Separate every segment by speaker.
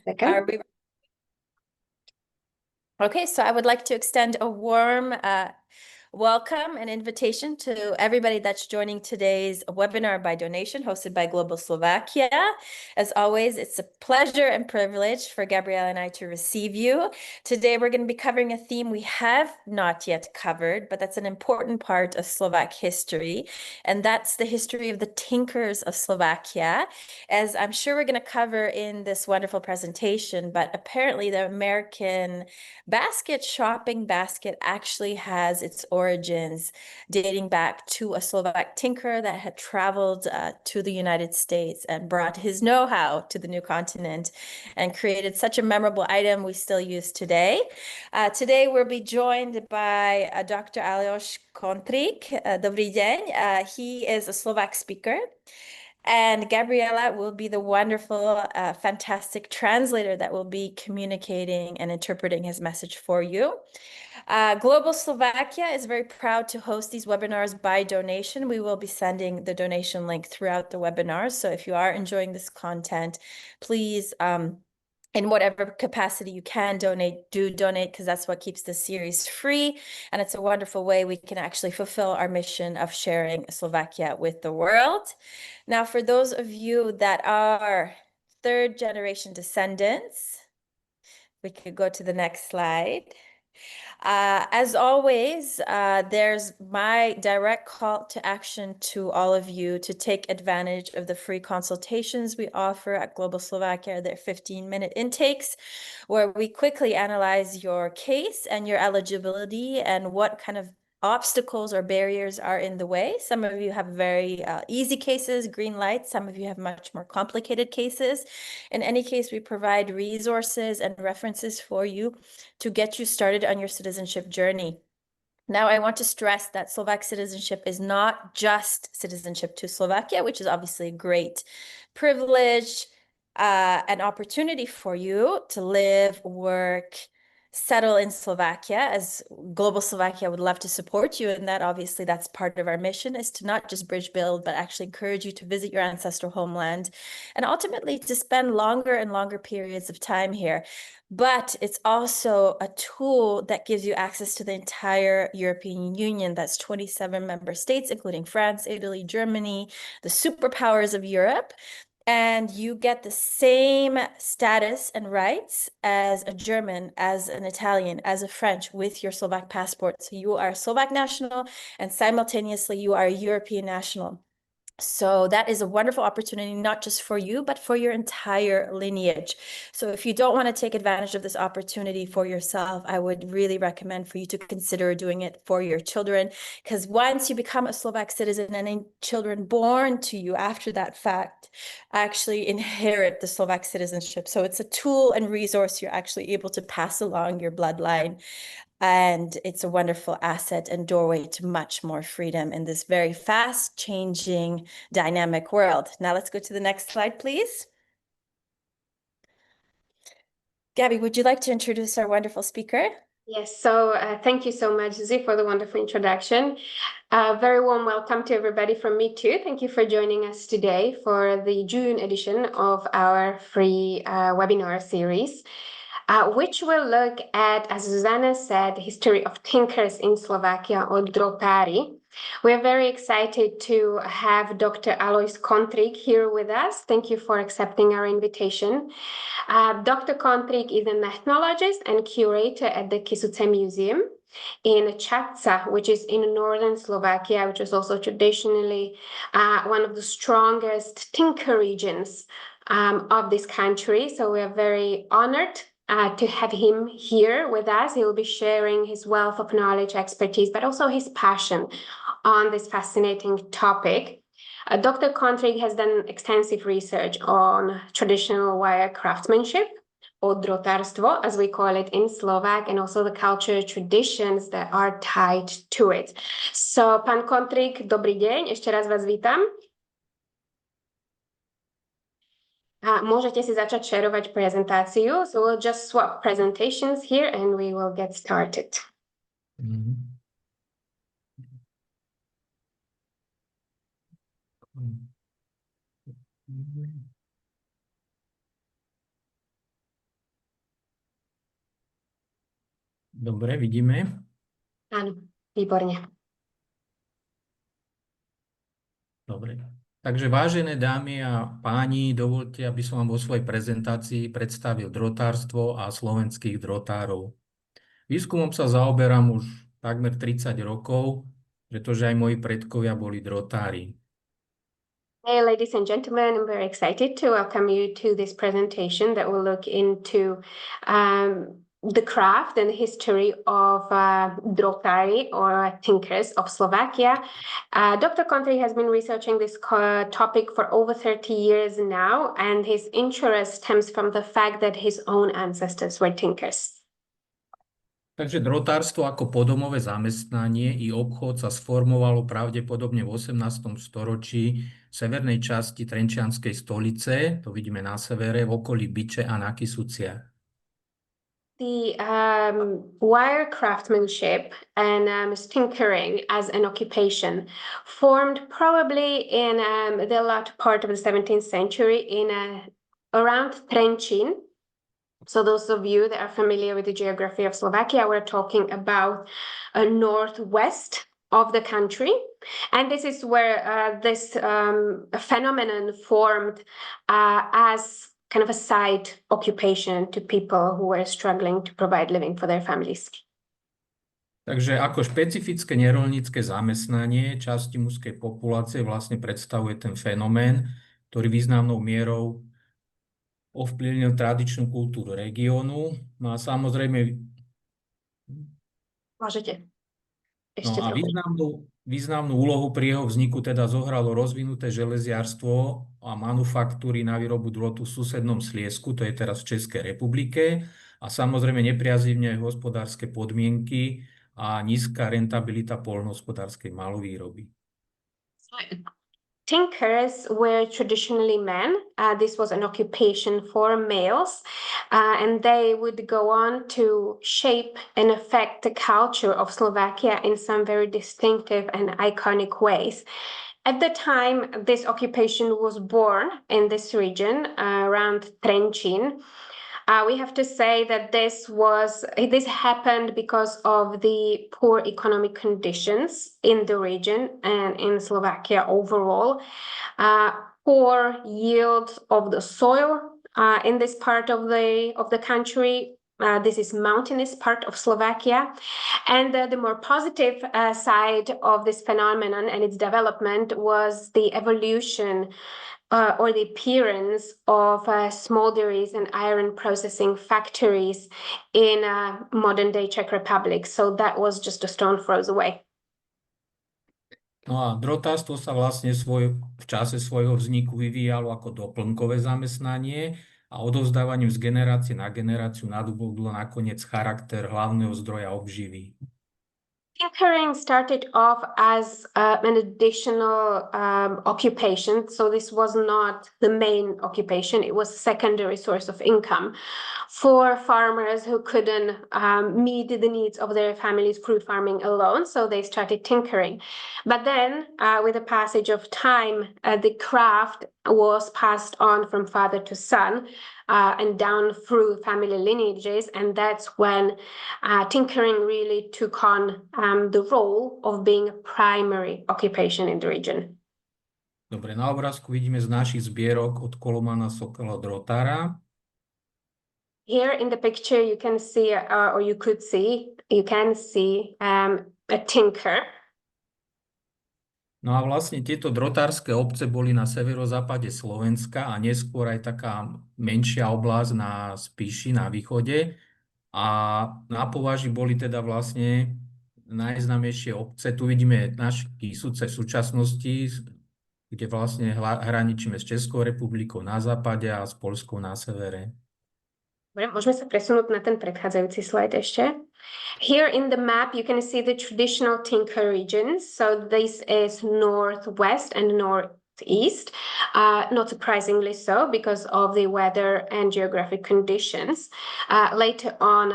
Speaker 1: Second.
Speaker 2: Are we? Okay, so I would like to extend a warm welcome and invitation to everybody that's joining today's webinar by donation hosted by Global Slovakia. As always, it's a pleasure and privilege for Gabrielle and I to receive you. Today, we're going to be covering a theme we have not yet covered, but that's an important part of Slovak history, and that's the history of the Tinkers of Slovakia, as I'm sure we're going to cover in this wonderful presentation, but apparently the American shopping basket actually has its origins dating back to a Slovak tinker that had traveled to the United States and brought his know-how to the new continent and created such a memorable item we still use today. Today we'll be joined by Dr. Alojz Kontrik. Dobrý deň. He is a Slovak speaker. And Gabriela will be the wonderful, fantastic translator that will be communicating and interpreting his message for you. Global Slovakia is very proud to host these webinars by donation. We will be sending the donation link throughout the webinar. So if you are enjoying this content, please, in whatever capacity you can donate, do donate, because that's what keeps the series free. And it's a wonderful way we can actually fulfill our mission of sharing Slovakia with the world. Now, for those of you that are third generation descendants, we could go to the next slide. As always, there's my direct call to action to all of you to take advantage of the free consultations we offer at Global Slovakia. They're 15-minute intakes where we quickly analyze your case and your eligibility and what kind of obstacles or barriers are in the way. Some of you have very easy cases, green lights. Some of you have much more complicated cases. In any case, we provide resources and references for you to get you started on your citizenship journey. Now, I want to stress that Slovak citizenship is not just citizenship to Slovakia, which is obviously a great privilege, an opportunity for you to live, work, settle in Slovakia, as Global Slovakia would love to support you in that. Obviously, that's part of our mission, is to not just bridge build, but actually encourage you to visit your ancestral homeland and ultimately to spend longer and longer periods of time here. But it's also a tool that gives you access to the entire European Union. That's 27 member states, including France, Italy, Germany, the superpowers of Europe. And you get the same status and rights as a German, as an Italian, as a French with your Slovak passport. So you are a Slovak national and simultaneously you are a European national. So that is a wonderful opportunity, not just for you, but for your entire lineage. So if you don't want to take advantage of this opportunity for yourself, I would really recommend for you to consider doing it for your children, because once you become a Slovak citizen, any children born to you after that fact actually inherit the Slovak citizenship. So it's a tool and resource you're actually able to pass along your bloodline. And it's a wonderful asset and doorway to much more freedom in this very fast changing dynamic world. Now let's go to the next slide, please. Gabby, would you like to introduce our wonderful speaker?
Speaker 1: Yes, so thank you so much, Zee, for the wonderful introduction. Very warm welcome to everybody from me too. Thank you for joining us today for the June edition of our free webinar series. Which will look at, as Zuzana said, the history of tinkers in Slovakia, or drotári. We are very excited to have Dr. Alojz Kontrik here with us. Thank you for accepting our invitation. Dr. Kontrik is an ethnologist and curator at the Kysuce Museum in Čadca, which is in northern Slovakia, which is also traditionally one of the strongest tinker regions of this country. So we are very honored to have him here with us. He will be sharing his wealth of knowledge, expertise, but also his passion on this fascinating topic. Dr. Kontrik has done extensive research on traditional wire craftsmanship, or drotárstvo, as we call it in Slovak, and also the cultural traditions that are tied to it. So, pán Kontrik, dobrý deň, ešte raz vás vítam. Môžete si začať shareovať prezentáciu. So we'll just swap presentations here and we will get started.
Speaker 3: Dobre, vidíme.
Speaker 1: Áno, výborne.
Speaker 3: Dobre. Takže vážené dámy a páni, dovolte, aby som vám vo svojej prezentácii predstavil drotárstvo a slovenských drotárov. Výskumom sa zaoberám už takmer 30 rokov, pretože aj moji predkovia boli drotári.
Speaker 1: Hey, ladies and gentlemen, I'm very excited to welcome you to this presentation that will look into the craft and history of drotari or tinkers of Slovakia. Dr. Kontrik has been researching this topic for over 30 years now, and his interest stems from the fact that his own ancestors were tinkers.
Speaker 3: Takže drotárstvo ako podomové zamestnanie i obchod sa sformovalo pravdepodobne v 18. storočí v severnej časti Trenčianskej stolice, to vidíme na severe, v okolí Byče a na Kysuciach.
Speaker 1: The wire craftsmanship and tinkering as an occupation formed probably in the latter part of the 17th century in around Trenčín. So those of you that are familiar with the geography of Slovakia, we're talking about northwest of the country. And this is where this phenomenon formed as kind of a side occupation to people who were struggling to provide living for their families.
Speaker 3: Takže ako špecifické neroľnícke zamestnanie časti mužskej populácie vlastne predstavuje ten fenomén, ktorý významnou mierou ovplyvnil tradičnú kultúru regiónu. No a samozrejme
Speaker 1: Môžete.
Speaker 3: No a významnú úlohu pri jeho vzniku teda zohralo rozvinuté železiarstvo a manufaktúry na výrobu drôtu v susednom Sliezsku, to je teraz v Českej republike, a samozrejme nepriaznivé hospodárske podmienky a nízka rentabilita poľnohospodárskej malovýroby.
Speaker 1: Tinkers were traditionally men. This was an occupation for males, and they would go on to shape and affect the culture of Slovakia in some very distinctive and iconic ways. At the time this occupation was born in this region, around Trenčín, we have to say that this happened because of the poor economic conditions in the region and in Slovakia overall. Poor yield of the soil in this part of the country. This is mountainous part of Slovakia. And the more positive side of this phenomenon and its development was the evolution or the appearance of smolderies and iron processing factories in modern-day Czech Republic. So that was just a stone throws away.
Speaker 3: No a drotárstvo sa vlastne v čase svojho vzniku vyvíjalo ako doplnkové zamestnanie a odovzdávaním z generácie na generáciu nadobudlo nakoniec charakter hlavného zdroja obživy.
Speaker 1: Tinkering started off as an additional occupation, so this was not the main occupation, it was a secondary source of income for farmers who couldn't meet the needs of their families through farming alone, so they started tinkering. But then, with the passage of time, the craft was passed on from father to son, and down through family lineages, and that's when tinkering really took on the role of being a primary occupation in the region.
Speaker 3: Dobre, na obrázku vidíme z našich zbierok od Kolomana Sokala Drotára.
Speaker 1: Here in the picture you can see, or you can see a tinker.
Speaker 3: No a vlastne tieto drotárske obce boli na severozápade Slovenska a neskôr aj taká menšia oblasť na Spiši na východe. A na Považi boli teda vlastne najznámejšie obce. Tu vidíme naše Kysuce v súčasnosti, kde vlastne hraničíme s Českou republikou na západe a s Poľskou na severe.
Speaker 1: Môžeme sa presunúť na ten predchádzajúci slajd ešte. Here in the map you can see the traditional tinker regions. So this is northwest and northeast. Not surprisingly so because of the weather and geographic conditions. Later on,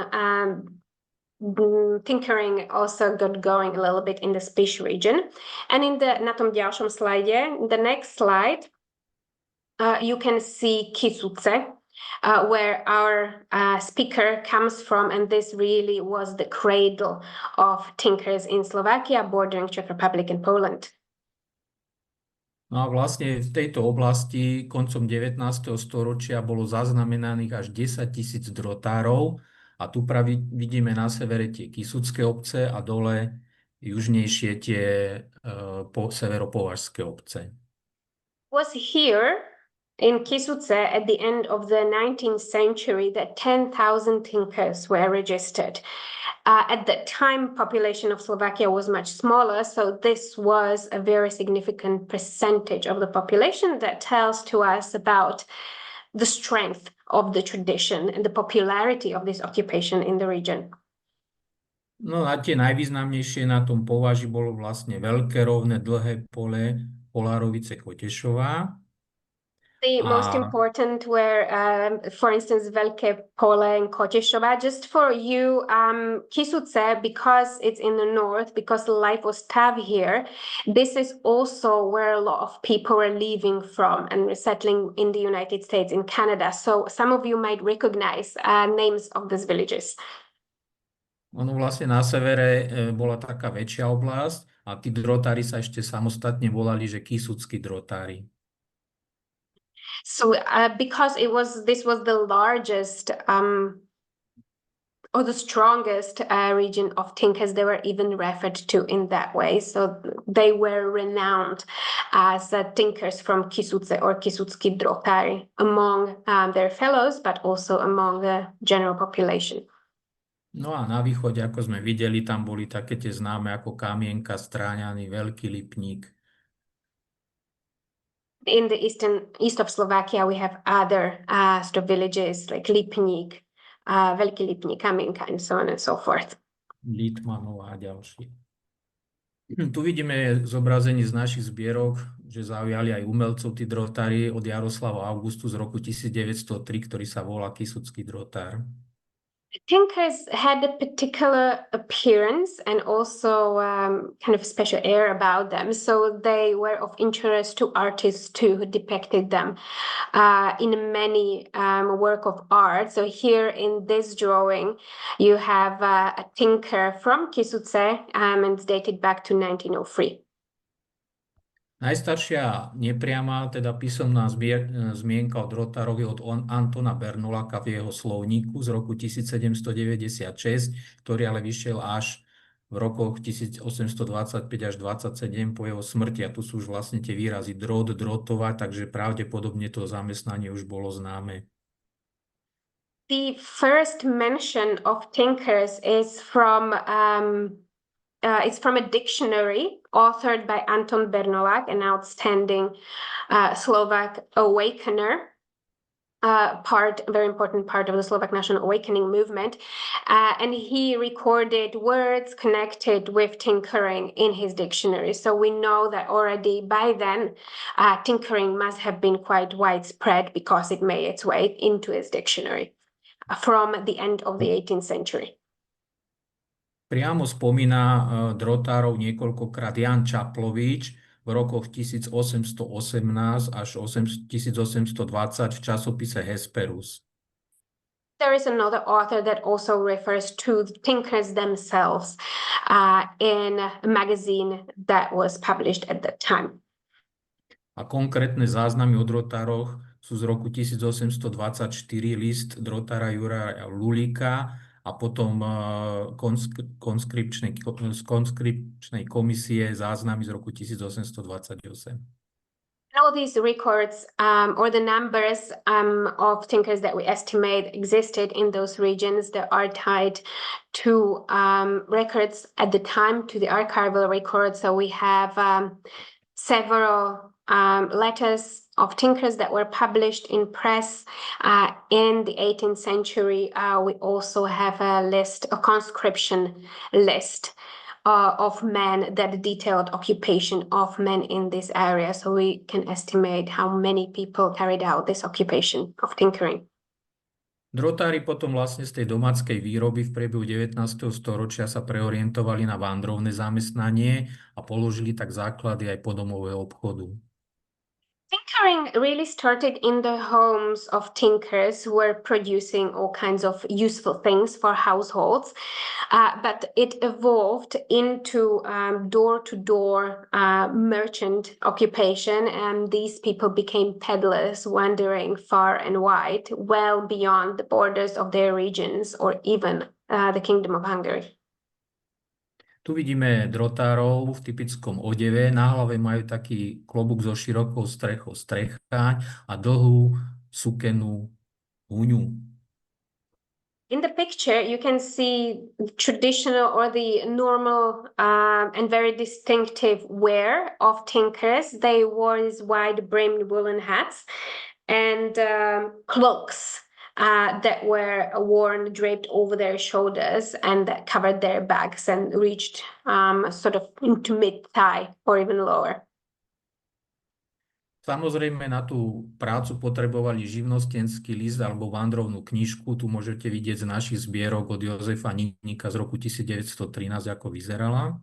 Speaker 1: tinkering also got going a little bit in the Spiš region. And na tom ďalšom slide, the next slide, you can see Kysuce. where our speaker comes from, and this really was the cradle of tinkers in Slovakia, bordering Czech Republic and Poland.
Speaker 3: No a vlastne v tejto oblasti koncom 19. storočia bolo zaznamenaných až 10 000 drotárov a tu vidíme na severe tie kisucké obce a dole južnejšie tie severopovažské obce.
Speaker 1: Was here in Kisuce at the end of the 19th century that 10,000 tinkers were registered. At that time, population of Slovakia was much smaller, so this was a very significant percentage of the population that tells to us about the strength of the tradition and the popularity of this occupation in the region.
Speaker 3: No a tie najvýznamnejšie na tom považi bolo vlastne veľké, rovné, dlhé pole Polárovice Kotešová.
Speaker 1: The most important were, for instance, Veľké Pole and Kotešová. Just for you, Kisuce, because it's in the north, because life was tough here, this is also where a lot of people were leaving from and resettling in the United States, in Canada. So some of you might recognize names of these villages.
Speaker 3: Ono vlastne na severe bola taká väčšia oblasť a tí drotári sa ešte samostatne volali, že kisuckí drotári.
Speaker 1: So because this was the largest or the strongest region of tinkers, they were even referred to in that way. So they were renowned as tinkers from Kisuce or Kisuckí drotári among their fellows, but also among the general population.
Speaker 3: No a na východe, ako sme videli, tam boli také tie známe ako Kamienka, Stráňany, Veľký Lipník.
Speaker 1: In the east of Slovakia, we have other sort of villages like Lipník, Veľký Lipník, Kamienka, and so on and so forth.
Speaker 3: Litmanov a ďalší. Tu vidíme zobrazenie z našich zbierok, že zaujali aj umelcov tí drotári od Jaroslava Augustu z roku 1903, ktorý sa volá Kisucký drotár.
Speaker 1: Tinkers had a particular appearance and also kind of special air about them. So they were of interest to artists too, who depicted them in many work of art. So here in this drawing, you have a tinker from Kisuce, and it's dated back to 1903.
Speaker 3: Najstaršia nepriama, teda písomná zmienka o drotároch je od Antona Bernolaka v jeho slovníku z roku 1796, ktorý ale vyšiel až v rokoch 1825 až 27 po jeho smrti. A tu sú už vlastne tie výrazy drôt, drotovať, takže pravdepodobne to zamestnanie už bolo známe.
Speaker 1: The first mention of tinkers is from it's from a dictionary authored by Anton Bernolak, an outstanding Slovak awakener, very important part of the Slovak national awakening movement. And he recorded words connected with tinkering in his dictionary. So we know that already by then, tinkering must have been quite widespread because it made its way into his dictionary from the end of the 18th century.
Speaker 3: Priamo spomína drotárov niekoľkokrát Jan Čaplovič v rokoch 1818 až 1820 v časopise Hesperus.
Speaker 1: There is another author that also refers to the tinkers themselves in a magazine that was published at that time.
Speaker 3: A konkrétne záznamy o drotároch sú z roku 1824 list drotára Juraja Lulíka a potom z konskripčnej komisie záznamy z roku 1828.
Speaker 1: All these records or the numbers of tinkers that we estimate existed in those regions that are tied to records at the time, to the archival records. So we have several letters of tinkers that were published in press in the 18th century. We also have a conscription list of men that detailed occupation of men in this area. So we can estimate how many people carried out this occupation of tinkering.
Speaker 3: Drotári potom vlastne z tej domáckej výroby v priebehu 19. storočia sa preorientovali na vandrovné zamestnanie a položili tak základy aj podomového obchodu.
Speaker 1: Tinkering really started in the homes of tinkers who were producing all kinds of useful things for households, but it evolved into door-to-door merchant occupation, and these people became peddlers, wandering far and wide, well beyond the borders of their regions or even the Kingdom of Hungary.
Speaker 3: Tu vidíme drotárov v typickom odeve. Na hlave majú taký klobúk so širokou strechou strecháň a dlhú sukenú huňu.
Speaker 1: In the picture, you can see traditional or the normal and very distinctive wear of tinkers. They wore these wide-brimmed woolen hats and cloaks that were worn, draped over their shoulders and that covered their backs and reached sort of into mid-thigh or even lower.
Speaker 3: Samozrejme, na tú prácu potrebovali živnostenský list alebo vandrovnú knižku. Tu môžete vidieť z našich zbierok od Jozefa Ninika z roku 1913, ako vyzerala.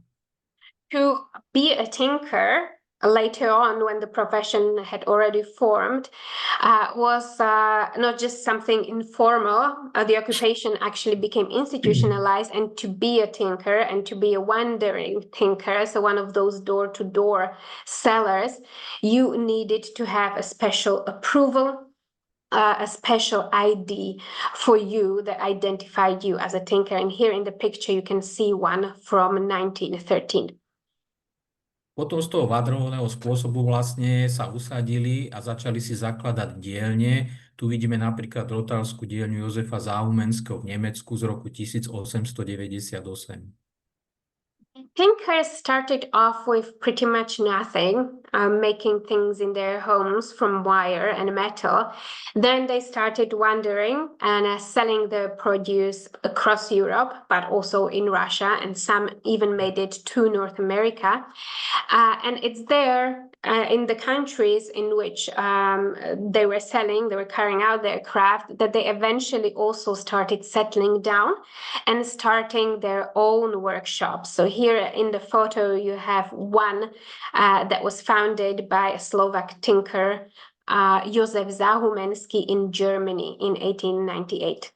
Speaker 1: To be a tinker later on, when the profession had already formed, was not just something informal. The occupation actually became institutionalized, and to be a tinker and to be a wandering tinker, so one of those door-to-door sellers, you needed to have a special approval, a special ID for you that identified you as a tinker. And here in the picture, you can see one from 1913.
Speaker 3: Potom z toho vandrovného spôsobu vlastne sa usadili a začali si zakladať dielne. Tu vidíme napríklad drotárskú dielňu Jozefa Záhumenského v Nemecku z roku 1898.
Speaker 1: Tinkers started off with pretty much nothing, making things in their homes from wire and metal. Then they started wandering and selling their produce across Europe, but also in Russia, and some even made it to North America. And it's there in the countries in which they were selling, they were carrying out their craft, that they eventually also started settling down and starting their own workshops. So here in the photo, you have one that was founded by a Slovak tinker, Josef Záhumenský, in Germany in 1898.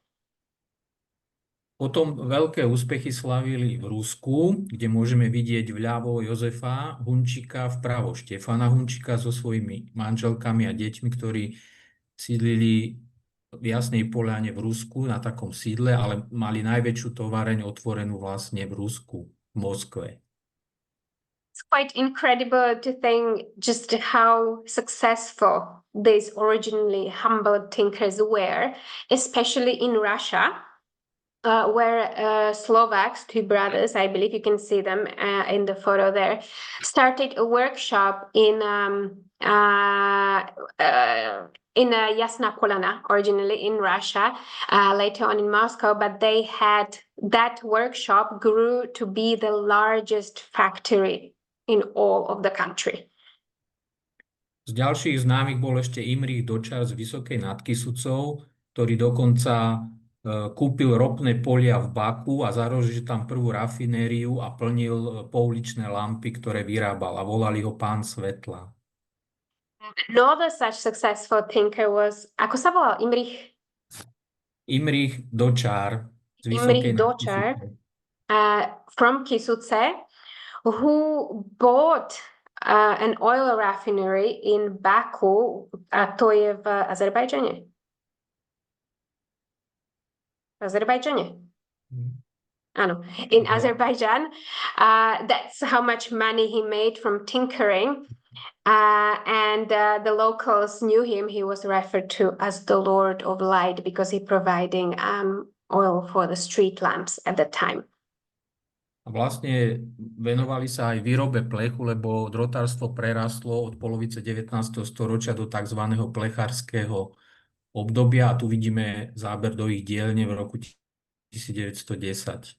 Speaker 3: Potom veľké úspechy slavili v Rusku, kde môžeme vidieť vľavo Jozefa Hunčika, vpravo Štefana Hunčika so svojimi manželkami a deťmi, ktorí sídlili v Jasnej Poľane v Rusku na takom sídle, ale mali najväčšiu továreň otvorenú vlastne v Rusku, v Moskve.
Speaker 1: It's quite incredible to think just how successful these originally humble tinkers were, especially in Russia. Where Slovaks, two brothers, I believe you can see them in the photo there, started a workshop in Jasná Poľana, originally in Russia, later on in Moscow, but they had that workshop grew to be the largest factory in all of the country.
Speaker 3: Z ďalších známych bol ešte Imrich Dočar z Vysokej nad Kysucou, ktorý dokonca kúpil ropné polia v Baku a založil tam prvú rafinériu a plnil pouličné lampy, ktoré vyrábal, a volali ho Pán svetla.
Speaker 1: Another such successful thinker was, ako sa volal,
Speaker 3: Imrich Dočar z Vysokej nad Kysucou.
Speaker 1: From Kysuce, who bought an oil refinery in Baku, a to je v Azerbajdžane. Azerbaijane. Ano, in Azerbaijan. That's how much money he made from tinkering. And the locals knew him. He was referred to as the Lord of Light because he providing oil for the street lamps at the time.
Speaker 3: A vlastne venovali sa aj výrobe plechu, lebo drotárstvo prerastlo od polovice 19. storočia do tzv. Plechárskeho obdobia, a tu vidíme záber do ich dielne v roku 1910.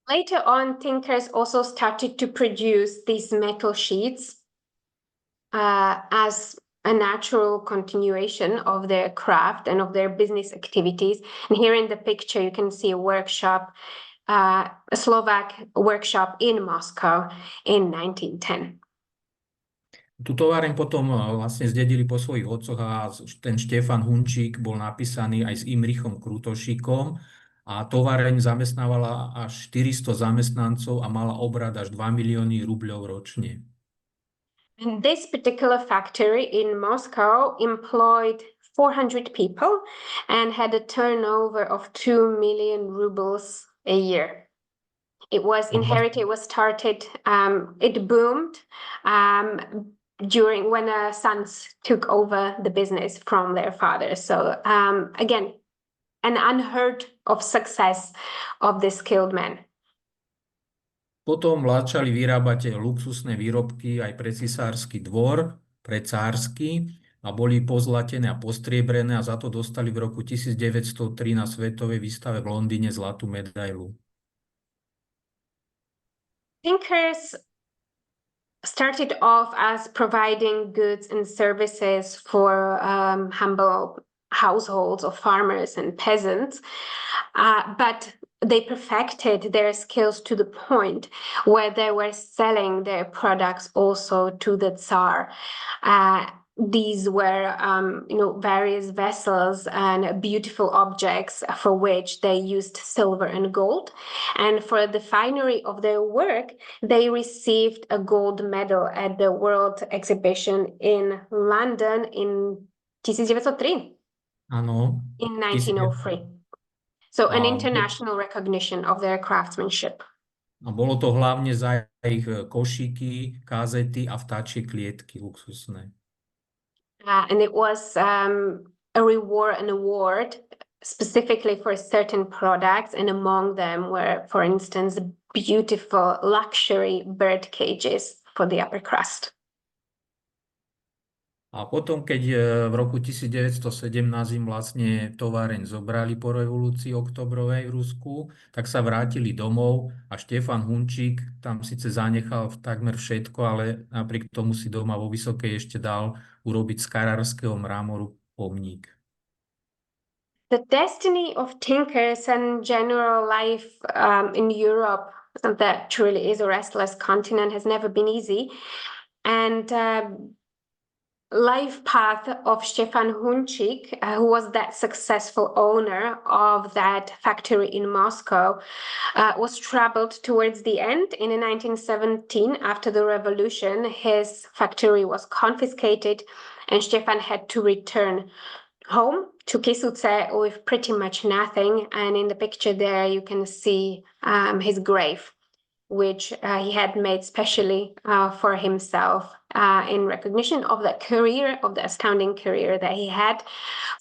Speaker 1: Later on, tinkers also started to produce these metal sheets as a natural continuation of their craft and of their business activities. And here in the picture, you can see a workshop, a Slovak workshop in Moscow in 1910.
Speaker 3: Tú továreň potom vlastne zdedili po svojich otcoch a ten Štefan Hunčík bol napísaný aj s Imrichom Krutošíkom a továreň zamestnávala až 400 zamestnancov a mala obrad až 2 milióny rubľov ročne.
Speaker 1: And this particular factory in Moscow employed 400 people and had a turnover of 2 million rubles a year. It was inherited, it was started, it boomed during when sons took over the business from their fathers. So again, an unheard of success of this skilled man.
Speaker 3: Potom začali vyrábať luxusné výrobky aj pre cisársky dvor, pre cársky a boli pozlatené a postriebrené a za to dostali v roku 1903 na svetovej výstave v Londýne zlatú medailu.
Speaker 1: Tinkers started off as providing goods and services for humble households of farmers and peasants, but they perfected their skills to the point where they were selling their products also to the Tsar. These were, various vessels and beautiful objects for which they used silver and gold. And for the finery of their work, they received a gold medal at the World Exhibition in London in 1903.
Speaker 3: Áno.
Speaker 1: In 1903. So an international recognition of their craftsmanship.
Speaker 3: A bolo to hlavne za ich košíky, kazety a vtáčie klietky luxusné.
Speaker 1: And it was an award specifically for certain products, and among them were, for instance, beautiful luxury bird cages for the upper crust.
Speaker 3: A potom, keď v roku 1917 im vlastne továreň zobrali po revolúcii oktobrovej v Rusku, tak sa vrátili domov a Štefan Hunčík tam síce zanechal takmer všetko, ale napriek tomu si doma vo Vysokej ešte dal urobiť z karárskeho mramoru pomník.
Speaker 1: The destiny of tinkers and general life in Europe, that truly is a restless continent, has never been easy. And life path of Štefan Hunčík, who was that successful owner of that factory in Moscow, was troubled towards the end. In 1917, after the revolution, his factory was confiscated and Štefan had to return home to Kysuce with pretty much nothing. And in the picture there, you can see his grave, which he had made specially for himself in recognition of the career, of the astounding career that he had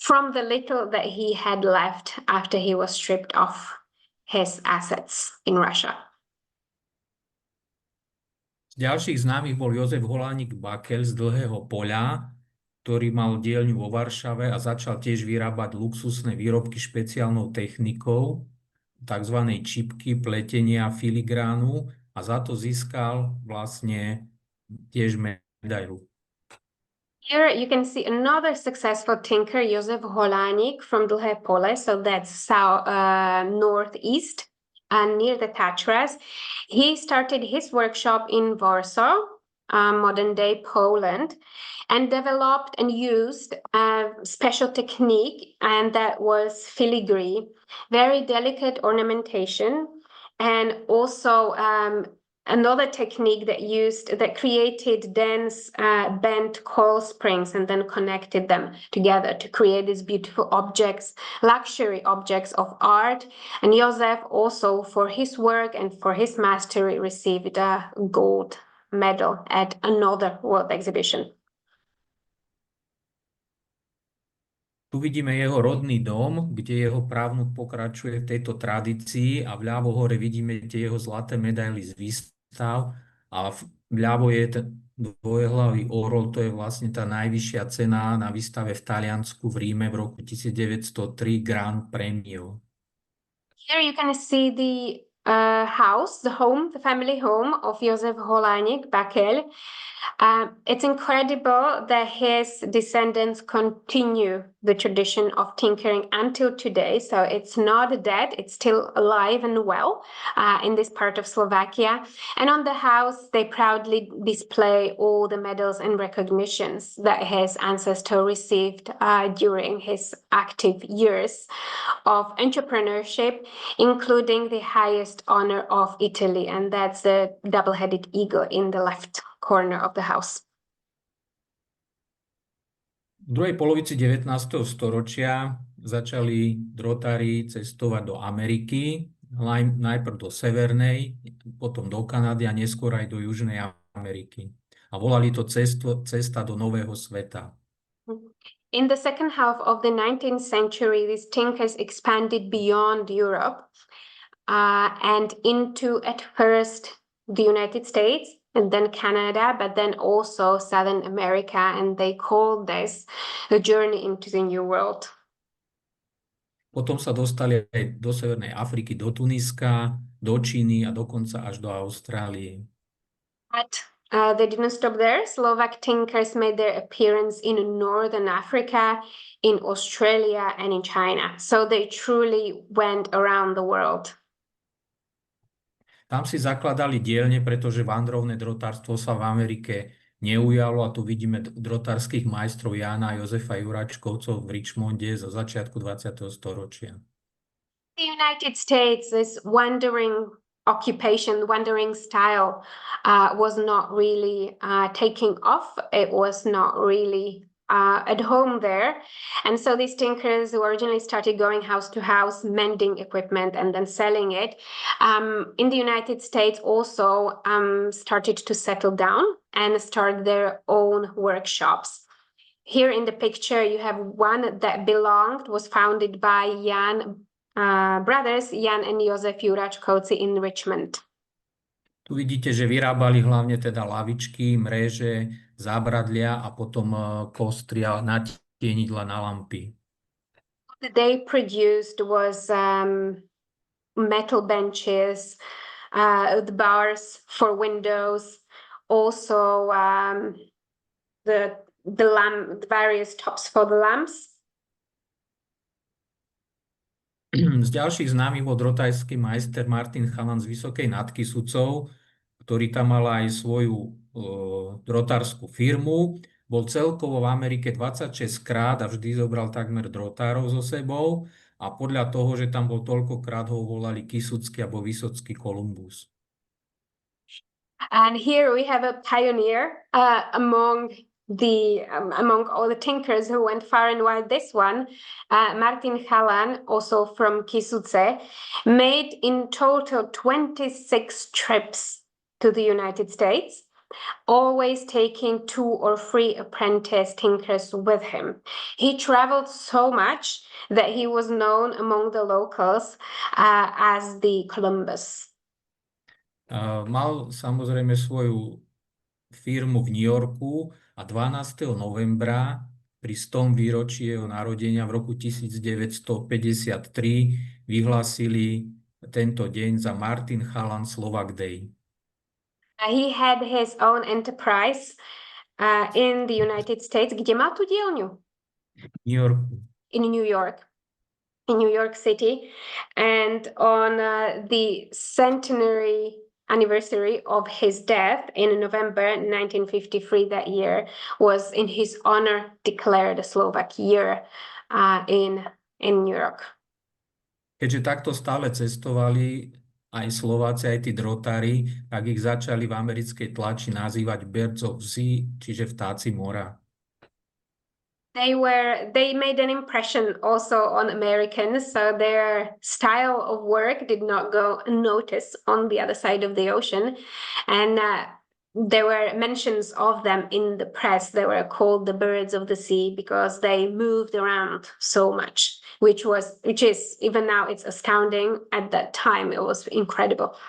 Speaker 1: from the little that he had left after he was stripped of his assets in Russia.
Speaker 3: Z ďalších známych bol Jozef Holánik Bakeľ z Dlhého Poľa, ktorý mal dielňu vo Varšave a začal tiež vyrábať luxusné výrobky špeciálnou technikou, tzv. Čipky, pletenia, filigránu a za to získal vlastne tiež medailu.
Speaker 1: Here you can see another successful tinker, Jozef Holánik from Dlhé Pole, so that's south, northeast and near the Tatras. He started his workshop in Warsaw, modern-day Poland, and developed and used a special technique, and that was filigree, very delicate ornamentation, and also another technique that created dense bent coil springs and then connected them together to create these beautiful objects, luxury objects of art. And Jozef also, for his work and for his mastery, received a gold medal at another world exhibition.
Speaker 3: Tu vidíme jeho rodný dom, kde jeho právnuk pokračuje v tejto tradícii a vľavo hore vidíme tie jeho zlaté medaily z výstav a vľavo je ten dvojhlavý orol, to je vlastne tá najvyššia cena na výstave v Taliansku v Ríme v roku 1903 Grand Premio.
Speaker 1: Here you can see the house, the family home of Jozef Holánik Bakeľ. It's incredible that his descendants continue the tradition of tinkering until today. So it's not dead, it's still alive and well in this part of Slovakia. And on the house, they proudly display all the medals and recognitions that his ancestor received during his active years of entrepreneurship, including the highest honor of Italy, and that's the double-headed eagle in the left corner of the house.
Speaker 3: V druhej polovici 19. storočia začali drotári cestovať do Ameriky, najprv do Severnej, potom do Kanady a neskôr aj do Južnej Ameriky. A volali to cesta do Nového sveta.
Speaker 1: In the second half of the 19th century, these tinkers expanded beyond Europe and into, at first, the United States, and then Canada, but then also Southern America, and they called this a journey into the New World.
Speaker 3: Potom sa dostali aj do Severnej Afriky, do Tuniska, do Číny a dokonca až do Austrálie.
Speaker 1: But they didn't stop there. Slovak tinkers made their appearance in Northern Africa, in Australia, and in China. So they truly went around the world.
Speaker 3: Tam si zakladali dielne, pretože vandrovné drotárstvo sa v Amerike neujalo a tu vidíme drotárskych majstrov Jána a Jozefa Juračkovcov v Richmonde zo začiatku 20. storočia.
Speaker 1: The United States, this wandering occupation, wandering style was not really taking off. It was not really at home there. And so these tinkers who originally started going house to house, mending equipment and then selling it, in the United States also started to settle down and start their own workshops. Here in the picture, you have one that was founded by brothers Jan and Jozef Juračkovci in Richmond.
Speaker 3: Tu vidíte, že vyrábali hlavne teda lavičky, mreže, zábradlia a potom kostria, natienidla na lampy.
Speaker 1: What they produced was metal benches, the bars for windows, also the various tops for the lamps.
Speaker 3: Z ďalších známych bol drotajský majster Martin Chalan z Vysokej nad Kysucou, ktorý tam mal aj svoju drotárskú firmu. Bol celkovo v Amerike 26 krát a vždy zobral takmer drotárov so sebou a podľa toho, že tam bol toľkokrát, ho volali Kysucký alebo Vysocký Kolumbus.
Speaker 1: And here we have a pioneer among all the tinkers who went far and wide. This one, Martin Chalan, also from Kysuce, made in total 26 trips to the United States, always taking 2 or 3 apprentice tinkers with him. He traveled so much that he was known among the locals as the Columbus.
Speaker 3: Mal samozrejme svoju firmu v New Yorku a 12. novembra pri 100. výročí jeho narodenia v roku 1953 vyhlásili tento deň za Martin Chalan Slovak Day.
Speaker 1: He had his own enterprise in the United States. Kde mal tu dielňu?
Speaker 3: New Yorku.
Speaker 1: In New York City. And on the centenary anniversary of his death in November 1953, that year was in his honor declared a Slovak year in New York.
Speaker 3: Keďže takto stále cestovali aj Slováci, aj tí drotári, tak ich začali v americkej tlači nazývať birds of sea, čiže vtáci mora.
Speaker 1: They made an impression also on Americans, so their style of work did not go unnoticed on the other side of the ocean. And there were mentions of them in the press. They were called the birds of the sea because they moved around so much, which is even now it's astounding. At that time, it was incredible.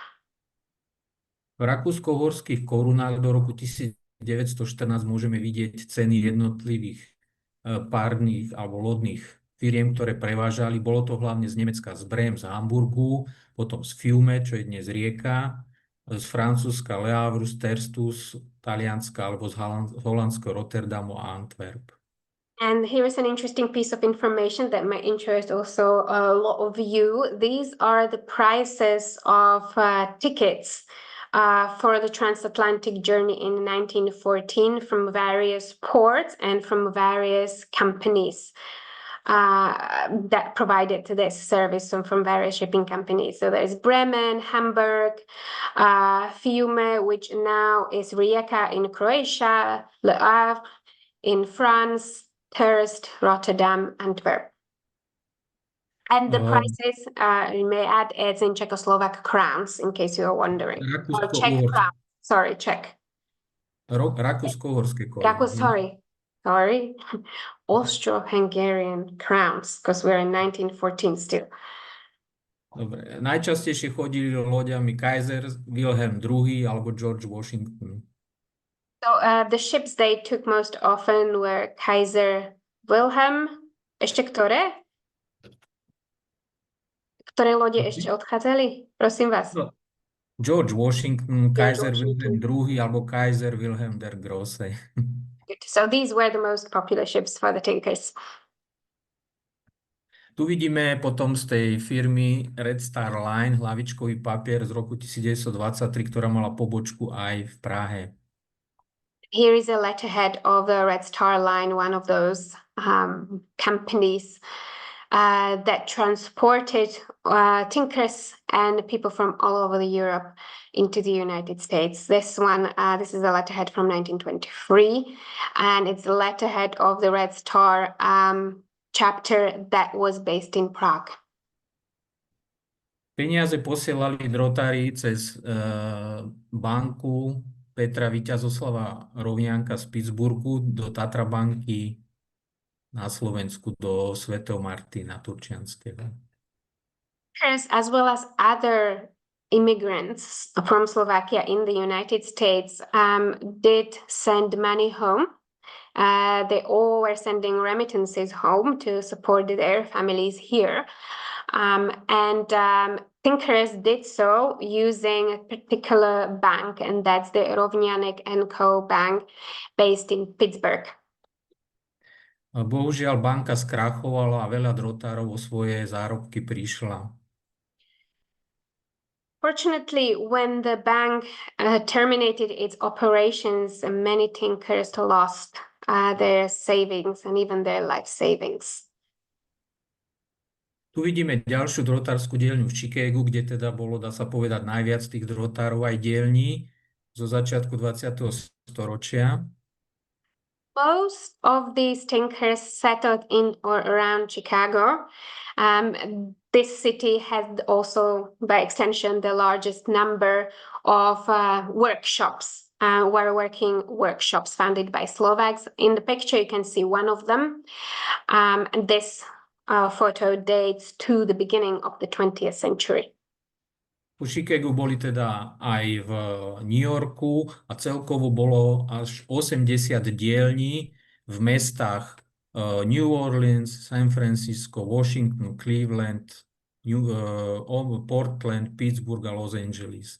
Speaker 3: V rakúsko-uhorských korunách do roku 1914 môžeme vidieť ceny jednotlivých párnych alebo lodných firiem, ktoré prevážali. Bolo to hlavne z Nemecka, z Brém, z Hamburgu, potom z Fiume, čo je dnes rieka, z Francúzska Le Havre, z Terstu, z Talianska alebo z holandského Rotterdamu a Antwerp.
Speaker 1: And here is an interesting piece of information that might interest also a lot of you. These are the prices of tickets for the transatlantic journey in 1914 from various ports and from various companies that provided this service from various shipping companies. So there's Bremen, Hamburg, Fiume, which now is Rijeka in Croatia, Le Havre in France, Terst, Rotterdam, Antwerp. And the prices, you may add, it's in Czechoslovak crowns, in case you are wondering. Or Czech crowns. Sorry, Czech.
Speaker 3: Rakúsko-uhorské koruny.
Speaker 1: Sorry. Austro-Hungarian crowns, because we're in 1914 still.
Speaker 3: Dobre. Najčastejšie chodili loďami Kaiser Wilhelm II alebo George Washington.
Speaker 1: So the ships they took most often were Kaiser Wilhelm. Ešte ktoré? Ktoré lode ešte odchádzali? Prosím vás.
Speaker 3: George Washington, Kaiser Wilhelm II alebo Kaiser Wilhelm der Große.
Speaker 1: Good. So these were the most popular ships for the Tinkers.
Speaker 3: Tu vidíme potom z tej firmy Red Star Line hlavičkový papier z roku 1923, ktorá mala pobočku aj v Prahe.
Speaker 1: Here is a letterhead of the Red Star Line, one of those companies that transported tinkers and people from all over Europe into the United States. This one, this is a letterhead from 1923, and it's a letterhead of the Red Star chapter that was based in Prague.
Speaker 3: Peniaze posielali drotári cez banku Petra Víťazoslava Rovňanka z Pittsburghu do Tatra banky na Slovensku do Svätého Martina Turčianskeho.
Speaker 1: As well as other immigrants from Slovakia in the United States did send money home. They all were sending remittances home to support their families here. Tinkers did so using a particular bank, and that's the Rovňanek & Co. bank based in Pittsburgh.
Speaker 3: Bohužiaľ, banka skrachovala a veľa drotárov o svoje zárobky prišla.
Speaker 1: Fortunately, when the bank terminated its operations, many Tinkers lost their savings and even their life savings.
Speaker 3: Tu vidíme ďalšiu drotárskú dielňu v Chicagu, kde teda bolo, dá sa povedať, najviac tých drotárov aj dielní zo začiatku 20. storočia.
Speaker 1: Most of these Tinkers settled in or around Chicago. This city had also, by extension, the largest number of workshops, working workshops founded by Slovaks. In the picture, you can see one of them. And this photo dates to the beginning of the 20th century.
Speaker 3: V Chicagu boli teda aj v New Yorku a celkovo bolo až 80 dielní v mestách New Orleans, San Francisco, Washington, Cleveland, Portland, Pittsburgh a Los Angeles.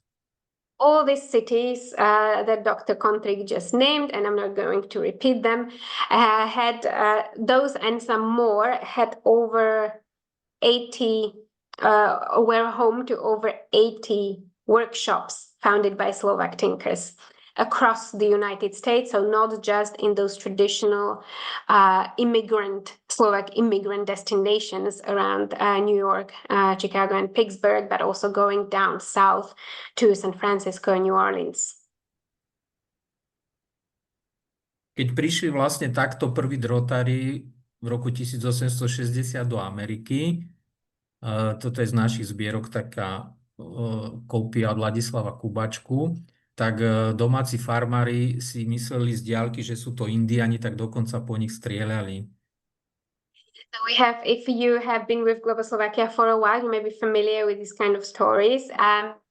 Speaker 1: All these cities that Dr. Kontrik just named, and I'm not going to repeat them, had those and some more had over 80, were home to over 80 workshops founded by Slovak Tinkers across the United States. So not just in those traditional Slovak immigrant destinations around New York, Chicago, and Pittsburgh, but also going down south to San Francisco and New Orleans.
Speaker 3: Keď prišli vlastne takto prví drotári v roku 1860 do Ameriky, toto je z našich zbierok taká kópia od Ladislava Kubačku, tak domáci farmári si mysleli z diaľky, že sú to Indiani, tak dokonca po nich strieľali.
Speaker 1: So we have, if you have been with Global Slovakia for a while, you may be familiar with these kind of stories.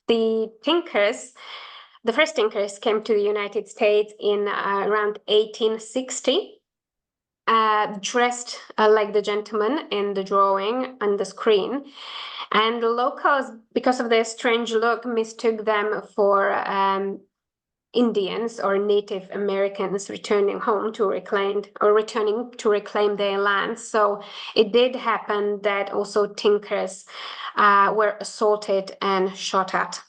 Speaker 1: The Tinkers, the first Tinkers came to the United States in around 1860, dressed like the gentleman in the drawing on the screen. And the locals, because of their strange look, mistook them for Indians or Native Americans returning home to returning to reclaim their land. So it did happen that also tinkers were assaulted and shot at.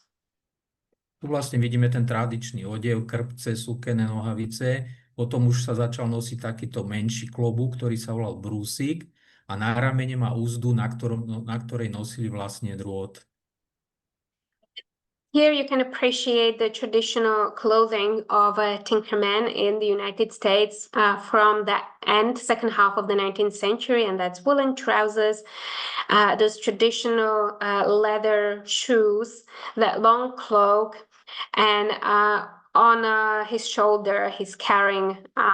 Speaker 3: Tu vlastne vidíme ten tradičný odev, krpce, sukené nohavice. Potom už sa začal nosiť takýto menší klobúk, ktorý sa volal brúsik a na ramene má úzdu, na ktorej nosili vlastne drôt.
Speaker 1: Here you can appreciate the traditional clothing of tinkermen in the United States from the second half of the 19th century, and that's woolen trousers, those traditional leather shoes, that long cloak, and on his shoulder he's carrying a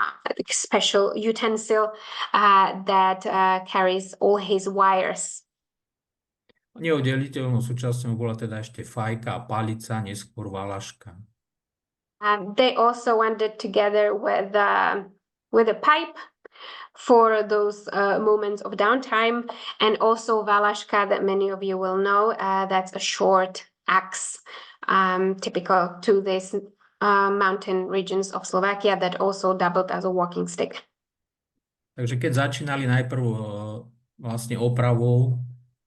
Speaker 1: special utensil that carries all his wires.
Speaker 3: Neoddeliteľnou súčasťou bola teda ešte fajka a palica, neskôr valaška.
Speaker 1: They also went together with a pipe for those moments of downtime, and also valaška that many of you will know. That's a short axe, typical to these mountain regions of Slovakia that also doubled as a walking stick.
Speaker 3: Takže keď začínali najprv vlastne opravou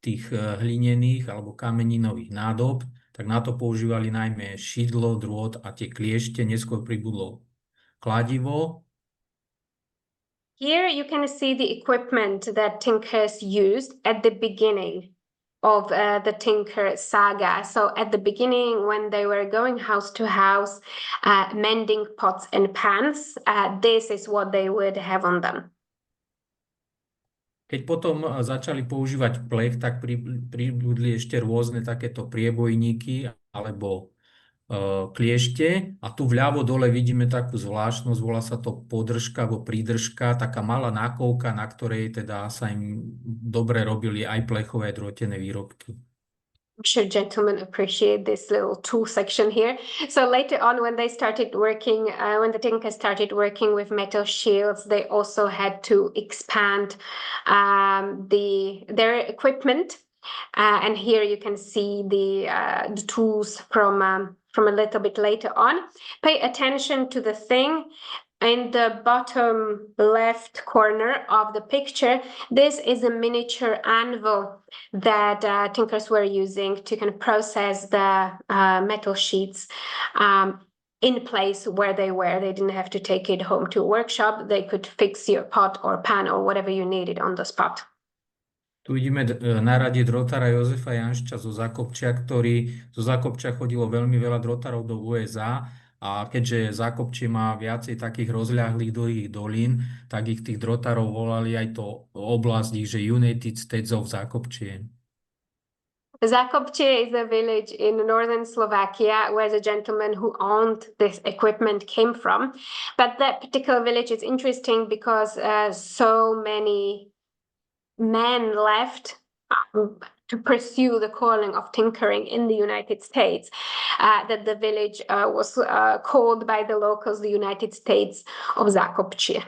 Speaker 3: tých hlinených alebo kameninových nádob, tak na to používali najmä šidlo, drôt a tie kliešte, neskôr pribudlo kladivo.
Speaker 1: Here you can see the equipment that tinkers used at the beginning of the tinker saga. So at the beginning, when they were going house to house, mending pots and pans, this is what they would have on them.
Speaker 3: Keď potom začali používať plech, tak pribudli ešte rôzne takéto priebojníky alebo kliešte. A tu vľavo dole vidíme takú zvláštnosť, volá sa to podržka alebo prídržka, taká malá nákovka, na ktorej teda sa im dobre robili aj plechové drôtené výrobky.
Speaker 1: I'm sure gentlemen appreciate this little tool section here. So later on, when they started working, when the tinkers started working with metal shields, they also had to expand their equipment. And here you can see the tools from a little bit later on. Pay attention to the thing. In the bottom left corner of the picture, this is a miniature anvil that tinkers were using to kind of process the metal sheets in place where they were. They didn't have to take it home to a workshop. They could fix your pot or pan or whatever you needed on the spot.
Speaker 3: Tu vidíme na rade drotára Jozefa Janšča zo Zákopčia, ktorý zo Zákopčia chodilo veľmi veľa drotárov do USA. A keďže Zákopčie má viacej takých rozľahlých dlhých dolín, tak ich tých drotárov volali aj to oblasť, že United States of Zákopčie.
Speaker 1: Zákopčie is a village in northern Slovakia where the gentleman who owned this equipment came from. But that particular village is interesting because so many men left to pursue the calling of tinkering in the United States, that the village was called by the locals the United States of Zákopčie.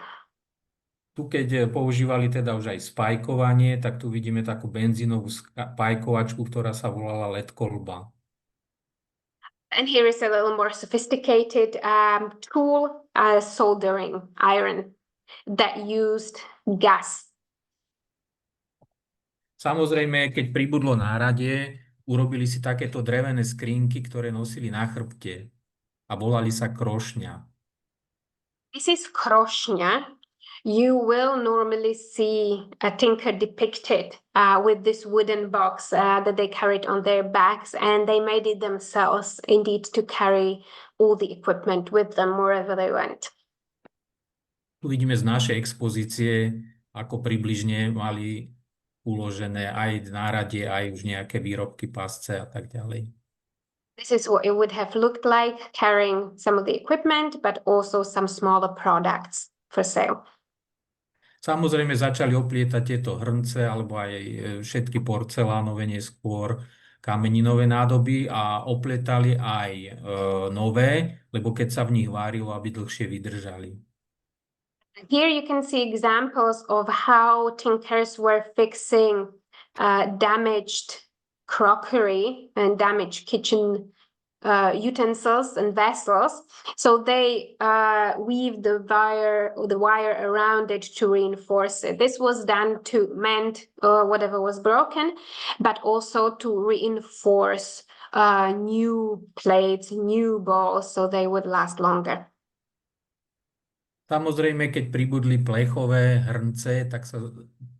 Speaker 3: Tu keď používali teda už aj spajkovanie, tak tu vidíme takú benzínovú spajkovačku, ktorá sa volala ledkolba.
Speaker 1: And here is a little more sophisticated tool, soldering iron that used gas.
Speaker 3: Samozrejme, keď pribudlo nárade, urobili si takéto drevené skrinky, ktoré nosili na chrbte a volali sa krošňa.
Speaker 1: This is krošňa. You will normally see a tinker depicted with this wooden box that they carried on their backs, and they made it themselves, indeed, to carry all the equipment with them wherever they went.
Speaker 3: Tu vidíme z našej expozície, ako približne mali uložené aj na rade, aj už nejaké výrobky, pasce a tak ďalej.
Speaker 1: This is what it would have looked like, carrying some of the equipment, but also some smaller products for sale.
Speaker 3: Samozrejme začali oplietať tieto hrnce alebo aj všetky porcelánové, neskôr kameninové nádoby a opletali aj nové, lebo keď sa v nich várilo, aby dlhšie vydržali.
Speaker 1: Here you can see examples of how tinkers were fixing damaged crockery and damaged kitchen utensils and vessels. So they weave the wire around it to reinforce it. This was done to mend whatever was broken, but also to reinforce new plates, new balls, so they would last longer.
Speaker 3: Samozrejme, keď pribudli plechové hrnce, tak sa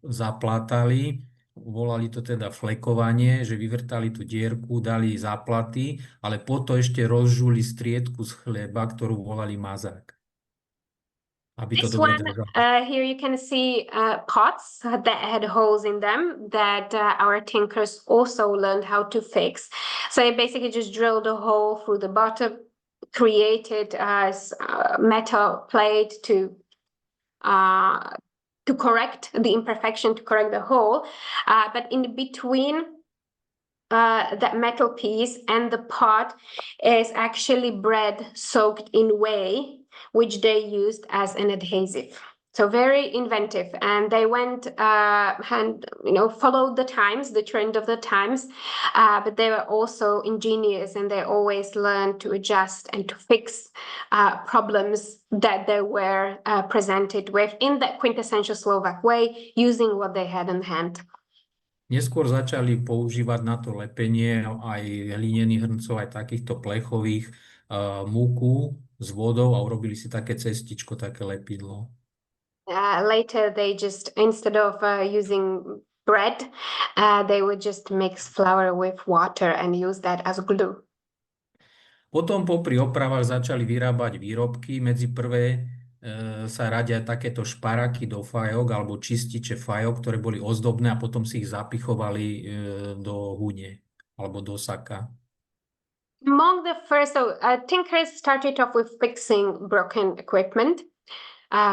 Speaker 3: zaplátali. Volali to teda flekovanie, že vyvrtali tú dierku, dali záplaty, ale potom ešte rozžuli striedku z chleba, ktorú volali mazák. Aby to
Speaker 1: This
Speaker 3: dobre
Speaker 1: one,
Speaker 3: držalo.
Speaker 1: here you can see pots that had holes in them that our tinkers also learned how to fix. So they basically just drilled a hole through the bottom, created a metal plate to correct the imperfection, to correct the hole. But in between that metal piece and the pot is actually bread soaked in whey, which they used as an adhesive. So very inventive, and they went followed the times, the trend of the times, but they were also ingenious, and they always learned to adjust and to fix problems that they were presented with in that quintessential Slovak way, using what they had in hand.
Speaker 3: Neskôr začali používať na to lepenie aj hlinených hrncov, aj takýchto plechových múku s vodou a urobili si také cestičko, také lepidlo.
Speaker 1: Later, they just, instead of using bread, they would just mix flour with water and use that as glue.
Speaker 3: Potom popri opravách začali vyrábať výrobky. Medzi prvé sa radia takéto šparaky do fajok alebo čističe fajok, ktoré boli ozdobné a potom si ich zapichovali do hune alebo do saka.
Speaker 1: Among the first, tinkers started off with fixing broken equipment,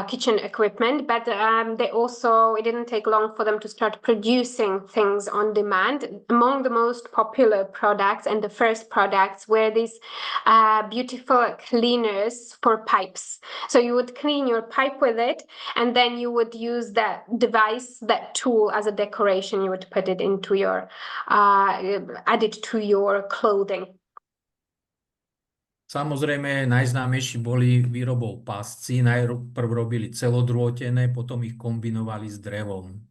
Speaker 1: kitchen equipment, but it didn't take long for them to start producing things on demand. Among the most popular products and the first products were these beautiful cleaners for pipes. So you would clean your pipe with it, and then you would use that device, that tool, as a decoration. You would put it into your, add it to your clothing.
Speaker 3: Samozrejme, najznámejší boli výrobou pásci. Najprv robili celodrôtené, potom ich kombinovali s drevom.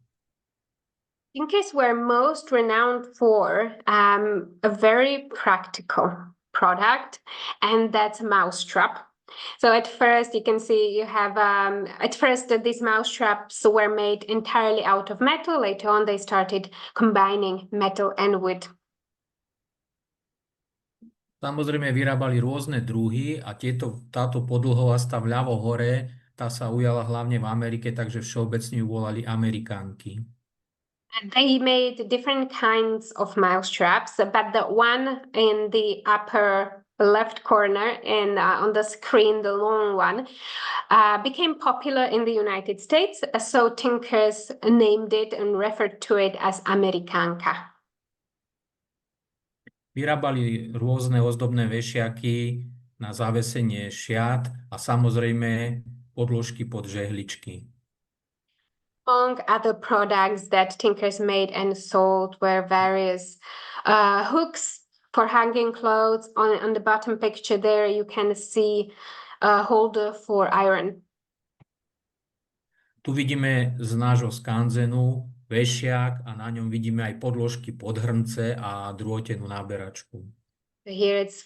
Speaker 1: Tinkers were most renowned for a very practical product, and that's mousetrap. So at first, you can see you have, these mousetraps were made entirely out of metal. Later on, they started combining metal and wood.
Speaker 3: Samozrejme vyrábali rôzne druhy a táto podlhovasta vľavo hore, tá sa ujala hlavne v Amerike, takže všeobecne ju volali Amerikánky.
Speaker 1: They made different kinds of mousetraps, but the one in the upper left corner and on the screen, the long one, became popular in the United States. So tinkers named it and referred to it as Amerikanka.
Speaker 3: Vyrábali rôzne ozdobné vešiaky na zavesenie šiat a samozrejme podložky pod žehličky.
Speaker 1: Among other products that tinkers made and sold were various hooks for hanging clothes. On the bottom picture there, you can see a holder for iron.
Speaker 3: Tu vidíme z nášho skanzenu vešiak a na ňom vidíme aj podložky pod hrnce a drôtenú náberačku.
Speaker 1: Here this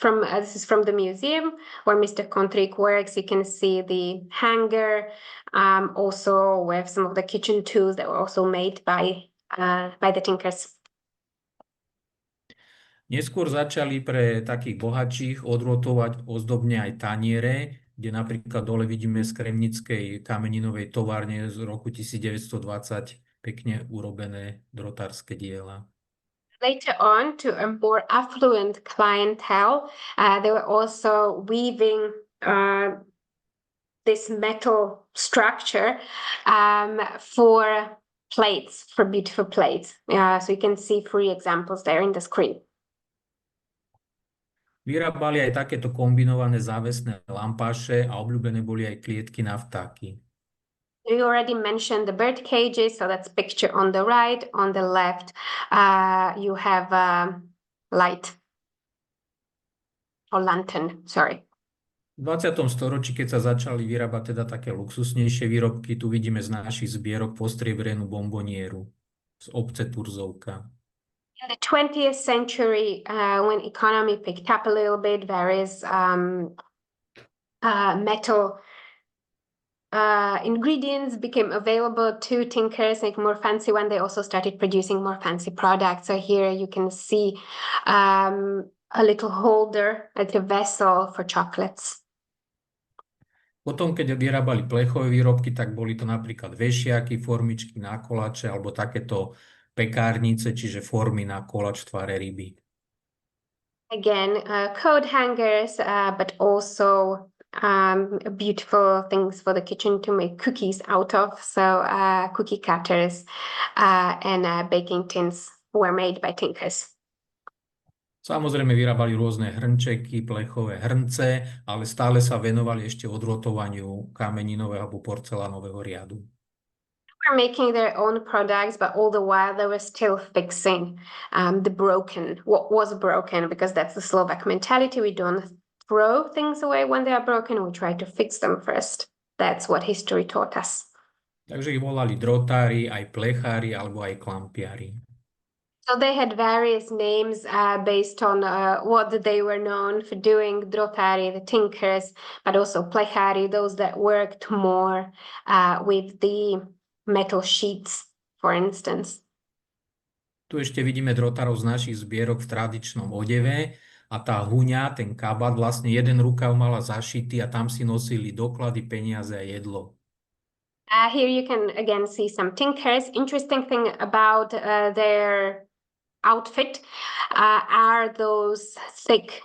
Speaker 1: is from the museum where Mr. Kontrik works. You can see the hanger, also with some of the kitchen tools that were also made by the tinkers.
Speaker 3: Neskôr začali pre takých bohatších odrotovať ozdobne aj taniere, kde napríklad dole vidíme z Kremnickej kameninovej továrne z roku 1920 pekne urobené drotárske diela.
Speaker 1: Later on, to a more affluent clientele, they were also weaving this metal structure for plates, for beautiful plates. So you can see 3 examples there in the screen.
Speaker 3: Vyrábali aj takéto kombinované závesné lampáše a obľúbené boli aj klietky na vtáky.
Speaker 1: You already mentioned the bird cages, so that's picture on the right. On the left, you have light. or lantern, sorry.
Speaker 3: V 20. storočí, keď sa začali vyrábať teda také luxusnejšie výrobky, tu vidíme z našich zbierok postriebrenú bombonieru z obce Turzovka.
Speaker 1: In the 20th century, when economy picked up a little bit, various metal ingredients became available to tinkers, like more fancy one. They also started producing more fancy products. So here you can see a little holder, like a vessel for chocolates.
Speaker 3: Potom, keď vyrábali plechové výrobky, tak boli to napríklad vešiaky, formičky na koláče alebo takéto pekárnice, čiže formy na koláč v tvare ryby.
Speaker 1: Again, coat hangers, but also beautiful things for the kitchen to make cookies out of. So cookie cutters and baking tins were made by tinkers.
Speaker 3: Samozrejme vyrábali rôzne hrnčeky, plechové hrnce, ale stále sa venovali ešte odrotovaniu kameninového alebo porcelánového riadu.
Speaker 1: They were making their own products, but all the while they were still fixing what was broken, because that's the Slovak mentality. We don't throw things away when they are broken, we try to fix them first. That's what history taught us.
Speaker 3: Takže ich volali drotári, aj plechári alebo aj klampiari.
Speaker 1: So they had various names based on what they were known for doing. Drotari, the tinkers, but also plechari, those that worked more with the metal sheets, for instance.
Speaker 3: Tu ešte vidíme drotárov z našich zbierok v tradičnom odeve a tá huňa, ten kabát, vlastne jeden rukav mala zašitý a tam si nosili doklady, peniaze a jedlo.
Speaker 1: Here you can again see some tinkers. Interesting thing about their outfit are those thick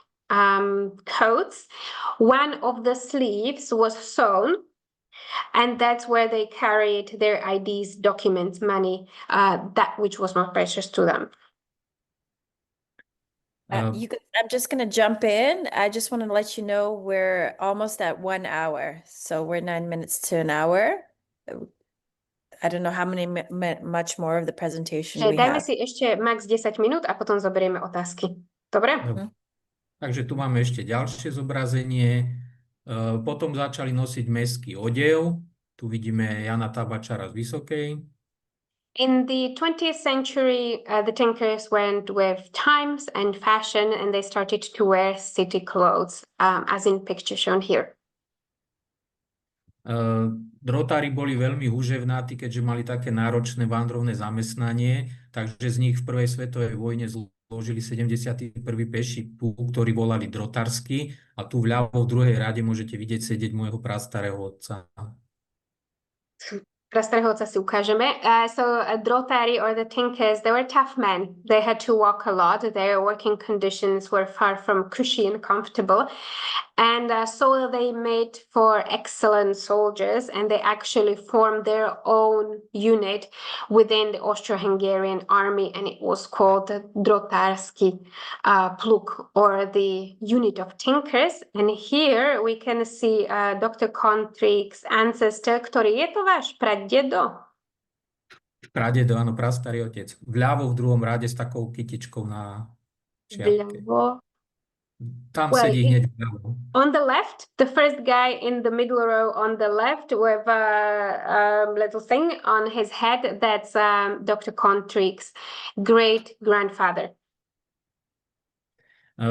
Speaker 1: coats. One of the sleeves was sewn, and that's where they carried their IDs, documents, money, that which was more precious to them.
Speaker 2: I'm just going to jump in. I just want to let you know we're almost at 1 hour. So we're 9 minutes to an hour. I don't know how much more of the presentation we
Speaker 1: Dajme
Speaker 2: have.
Speaker 1: si ešte max 10 minút a potom zoberieme otázky. Dobre?
Speaker 3: Takže tu máme ešte ďalšie zobrazenie. Potom začali nosiť mestský odev. Tu vidíme Jana Tabačara z Vysokej.
Speaker 1: In the 20th century, the tinkers went with times and fashion, and they started to wear city clothes, as in picture shown here.
Speaker 3: Drotári boli veľmi húževnatí, keďže mali také náročné vandrovné zamestnanie, takže z nich v prvej svetovej vojne zložili 71. peší púk, ktorý volali drotársky, a tu vľavo v druhej rade môžete vidieť sedieť môjho prastarého otca.
Speaker 1: Prastarého otca si ukážeme. Drotári, or the tinkers, they were tough men. They had to walk a lot. Their working conditions were far from cushy and comfortable. And so they made for excellent soldiers, and they actually formed their own unit within the Austro-Hungarian army, and it was called the Drotársky pluk, or the unit of tinkers. And here we can see Dr. Kontrik's ancestor, ktorý je to váš pradedo?
Speaker 3: Pradedo, áno, prastarý otec. Vľavo v druhom rade s takou kytičkou na čiapke.
Speaker 1: Vľavo.
Speaker 3: Tam sedí hneď vľavo.
Speaker 1: On the left, the first guy in the middle row on the left with a little thing on his head, that's Dr. Kontrik's great-grandfather.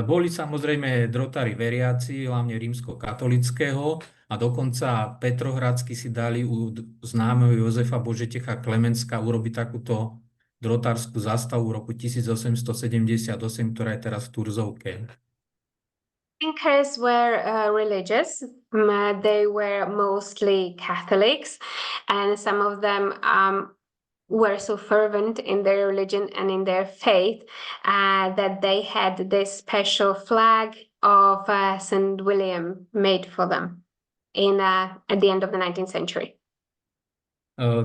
Speaker 3: Boli samozrejme drotári veriaci, hlavne rímsko-katolického, a dokonca Petrohradsky si dali u známeho Jozefa Božetecha Klemenska urobiť takúto drotárskú zástavu v roku 1878, ktorá je teraz v Turzovke.
Speaker 1: Tinkers were religious. They were mostly Catholics, and some of them were so fervent in their religion and in their faith that they had this special flag of St. William made for them at the end of the 19th century.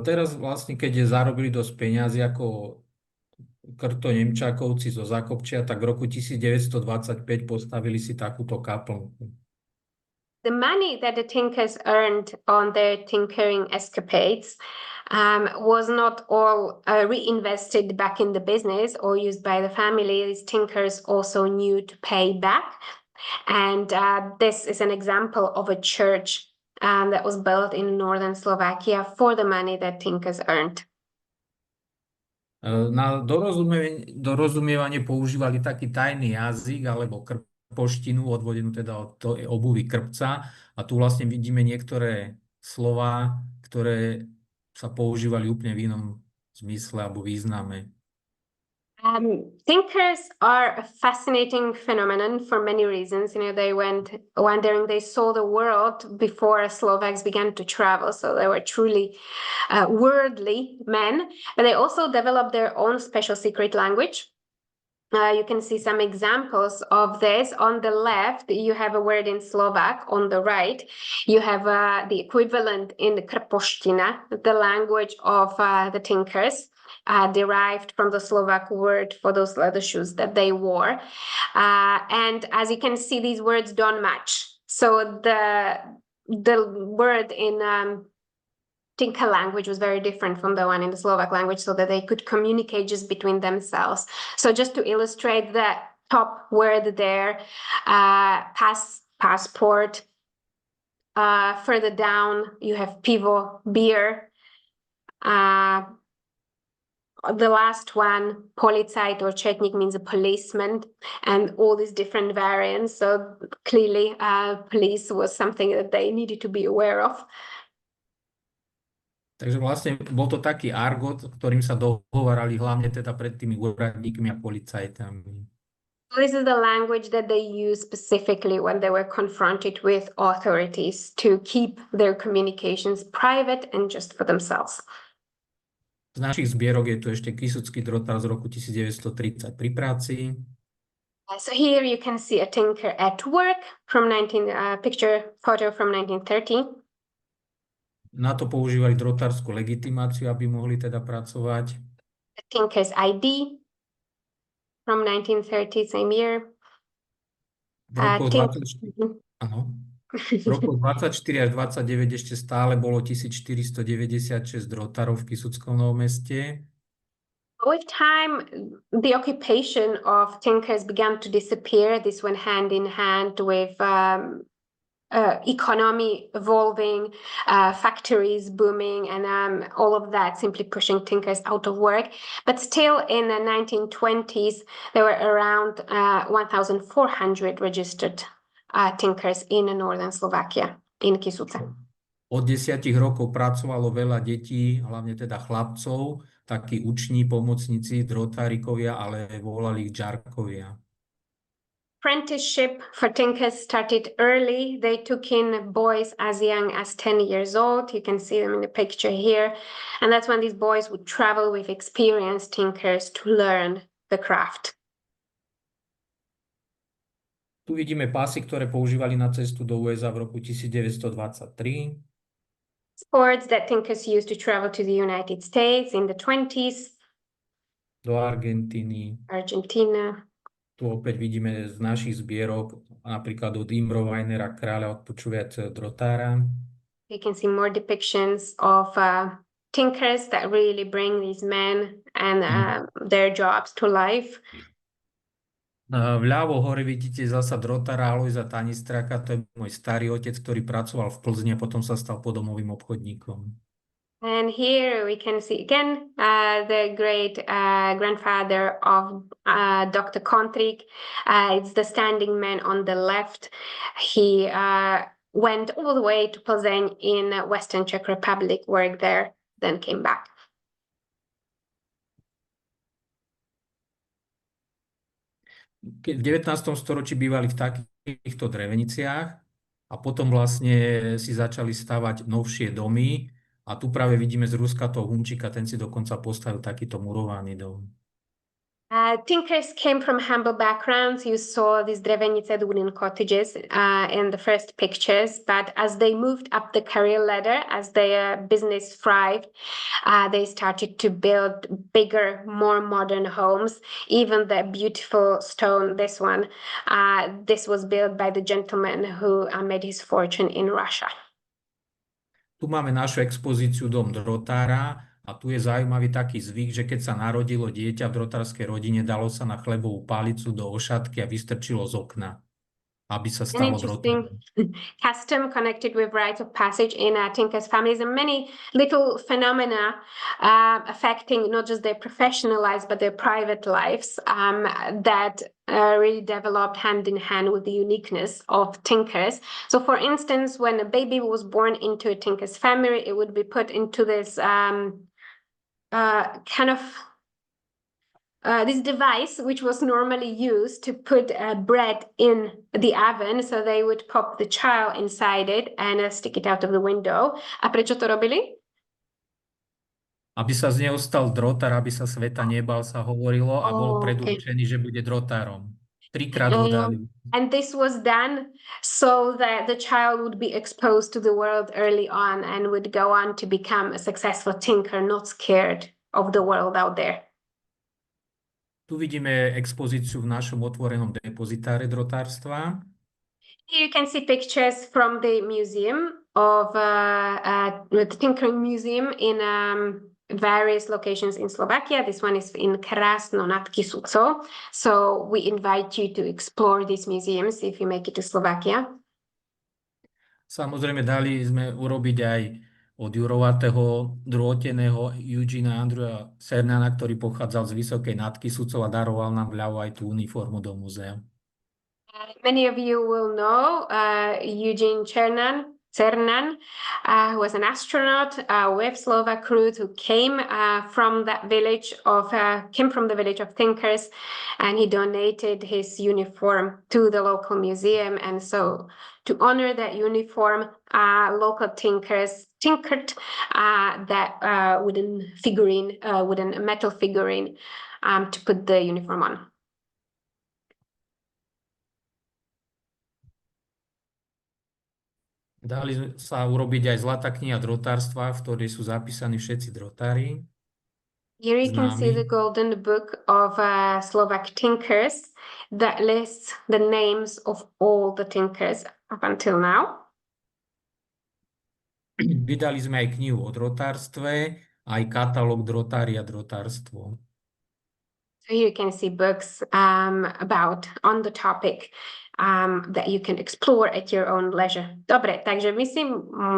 Speaker 3: Teraz vlastne, keď zarobili dosť peňazí ako Krto Nemčákovci zo Zákopčia, tak v roku 1925 postavili si takúto kaplnku.
Speaker 1: The money that the tinkers earned on their tinkering escapades was not all reinvested back in the business or used by the family. These tinkers also knew to pay back And this is an example of a church that was built in northern Slovakia for the money that Tinkers earned.
Speaker 3: Na dorozumievanie používali taký tajný jazyk alebo krpoštinu, odvodenú teda od obuvy krpca. A tu vlastne vidíme niektoré slová, ktoré sa používali úplne v inom zmysle alebo význame.
Speaker 1: Tinkers are a fascinating phenomenon for many reasons. You know, they went wandering, they saw the world before Slovaks began to travel. So they were truly worldly men, but they also developed their own special secret language. You can see some examples of this. On the left, you have a word in Slovak. On the right, you have the equivalent in the krpoština, the language of the Tinkers. Derived from the Slovak word for those leather shoes that they wore. And as you can see, these words don't match. So the word in Tinker language was very different from the one in the Slovak language, so that they could communicate just between themselves. So just to illustrate the top word there, passport. Further down, you have pivo, beer. The last one, policajt or četnik, means a policeman, and all these different variants. So clearly, police was something that they needed to be aware of.
Speaker 3: Takže vlastne bol to taký argot, ktorým sa dohovarali hlavne teda pred tými úradníkmi a policajtami.
Speaker 1: This is the language that they used specifically when they were confronted with authorities to keep their communications private and just for themselves.
Speaker 3: Z našich zbierok je tu ešte kisucký drotár z roku 1930 pri práci.
Speaker 1: So here you can see a tinker at work from photo from 1930.
Speaker 3: Na to používali drotárskú legitimáciu, aby mohli teda pracovať.
Speaker 1: A tinker's ID from 1930, same year.
Speaker 3: V roku 24 až 29 ešte stále bolo 1496 drotárov v Kisuckom Novom Meste.
Speaker 1: With time, the occupation of tinkers began to disappear. This went hand in hand with economy evolving, factories booming, and all of that simply pushing tinkers out of work. But still in the 1920s, there were around 1,400 registered tinkers in northern Slovakia, in Kisuce.
Speaker 3: Od 10 rokov pracovalo veľa detí, hlavne teda chlapcov, takí uční, pomocníci, drotárikovia, ale volali ich džarkovia.
Speaker 1: Apprenticeship for tinkers started early. They took in boys as young as 10 years old. You can see them in the picture here. And that's when these boys would travel with experienced tinkers to learn the craft.
Speaker 3: Tu vidíme pásy, ktoré používali na cestu do USA v roku 1923.
Speaker 1: Sports that tinkers used to travel to the United States in the 20s.
Speaker 3: Do Argentíny.
Speaker 1: Argentina.
Speaker 3: Tu opäť vidíme z našich zbierok, napríklad od Imrovajnera, kráľa odpočúvajúceho drotára.
Speaker 1: You can see more depictions of tinkers that really bring these men and their jobs to life.
Speaker 3: Vľavo hore vidíte zasa drotára Alojza Kontrik, to je môj starý otec, ktorý pracoval v Plzni a potom sa stal podomovým obchodníkom.
Speaker 1: And here we can see again the great grandfather of Dr. Kontrik. It's the standing man on the left. He went all the way to Plzeň in Western Czech Republic, worked there, then came back.
Speaker 3: V 19. storočí bývali v takýchto dreveniciach a potom vlastne si začali stavať novšie domy a tu práve vidíme z Ruska toho Hunčíka, ten si dokonca postavil takýto murovaný dom.
Speaker 1: Tinkers came from humble backgrounds. You saw these drevenice, the wooden cottages, in the first pictures. But as they moved up the career ladder, as their business thrived, they started to build bigger, more modern homes. Even the beautiful stone, this one, this was built by the gentleman who made his fortune in Russia.
Speaker 3: Tu máme našu expozíciu Dom drotára. A tu je zaujímavý taký zvyk, že keď sa narodilo dieťa v drotárskej rodine, dalo sa na chlebovú palicu do ošatky a vystrčilo z okna. aby sa
Speaker 1: An
Speaker 3: stalo
Speaker 1: interesting
Speaker 3: drotárom.
Speaker 1: custom connected with rites of passage in Tinkers families, and many little phenomena affecting not just their professional lives but their private lives that really developed hand in hand with the uniqueness of Tinkers. So, for instance, when a baby was born into a Tinkers family, it would be put into this kind of this device, which was normally used to put bread in the oven, so they would pop the child inside it and stick it out of the window. A prečo to robili?
Speaker 3: Aby sa z neho stal drotár, aby sa sveta nebal, sa hovorilo, a bol
Speaker 1: Okay.
Speaker 3: predurčený, že bude drotárom. 3-krát ho dali.
Speaker 1: And this was done so that the child would be exposed to the world early on and would go on to become a successful tinker, not scared of the world out there.
Speaker 3: Tu vidíme expozíciu v našom otvorenom depozitáre drotárstva.
Speaker 1: Here you can see pictures from the museum of the Tinkering Museum in various locations in Slovakia. This one is in Krásno nad Kysucou. So we invite you to explore these museums if you make it to Slovakia.
Speaker 3: Samozrejme, dali sme urobiť aj od jurovatého drôteného Eugena Andrewa Cernana, ktorý pochádzal z Vysokej nad Kysucou a daroval nám vľavo aj tú uniformu do múzea.
Speaker 1: Many of you will know Eugene Cernan, who was an astronaut with Slovak crew who came from the village of Tinkers, and he donated his uniform to the local museum. And so, to honor that uniform, local tinkers tinkered that wooden metal figurine to put the uniform on.
Speaker 3: Dali sa urobiť aj zlatá kniha drotárstva, v ktorej sú zapísaní všetci drotári.
Speaker 1: Here you can see the golden book of Slovak tinkers that lists the names of all the tinkers up until now.
Speaker 3: Vydali sme aj knihu o drotárstve, aj katalóg Drotári a drotárstvo.
Speaker 1: So here you can see books about on the topic that you can explore at your own leisure. Dobre, takže my si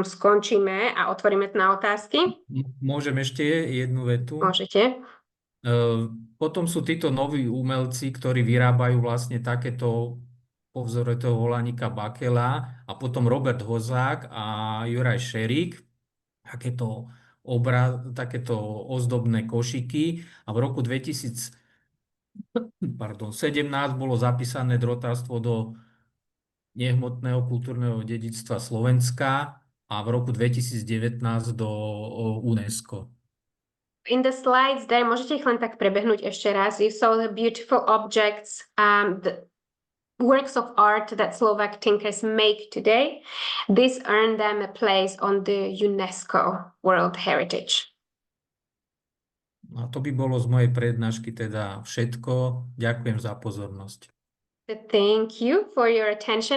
Speaker 1: skončíme a otvoríme na otázky.
Speaker 3: Môžem ešte jednu vetu?
Speaker 1: Môžete.
Speaker 3: Potom sú títo noví umelci, ktorí vyrábajú vlastne takéto po vzore toho Holánika Bakela, a potom Robert Hozák a Juraj Šerík, takéto ozdobné košiky, a v roku 2017 bolo zapísané drotárstvo do nehmotného kultúrneho dedičstva Slovenska a v roku 2019 do UNESCO.
Speaker 1: In the slides there, môžete ich len tak prebehnúť ešte raz. You saw the beautiful objects, the works of art that Slovak tinkers make today. This earned them a place on the UNESCO World Heritage.
Speaker 3: A to by bolo z mojej prednášky teda všetko. Ďakujem za pozornosť.
Speaker 1: Thank you for your attention.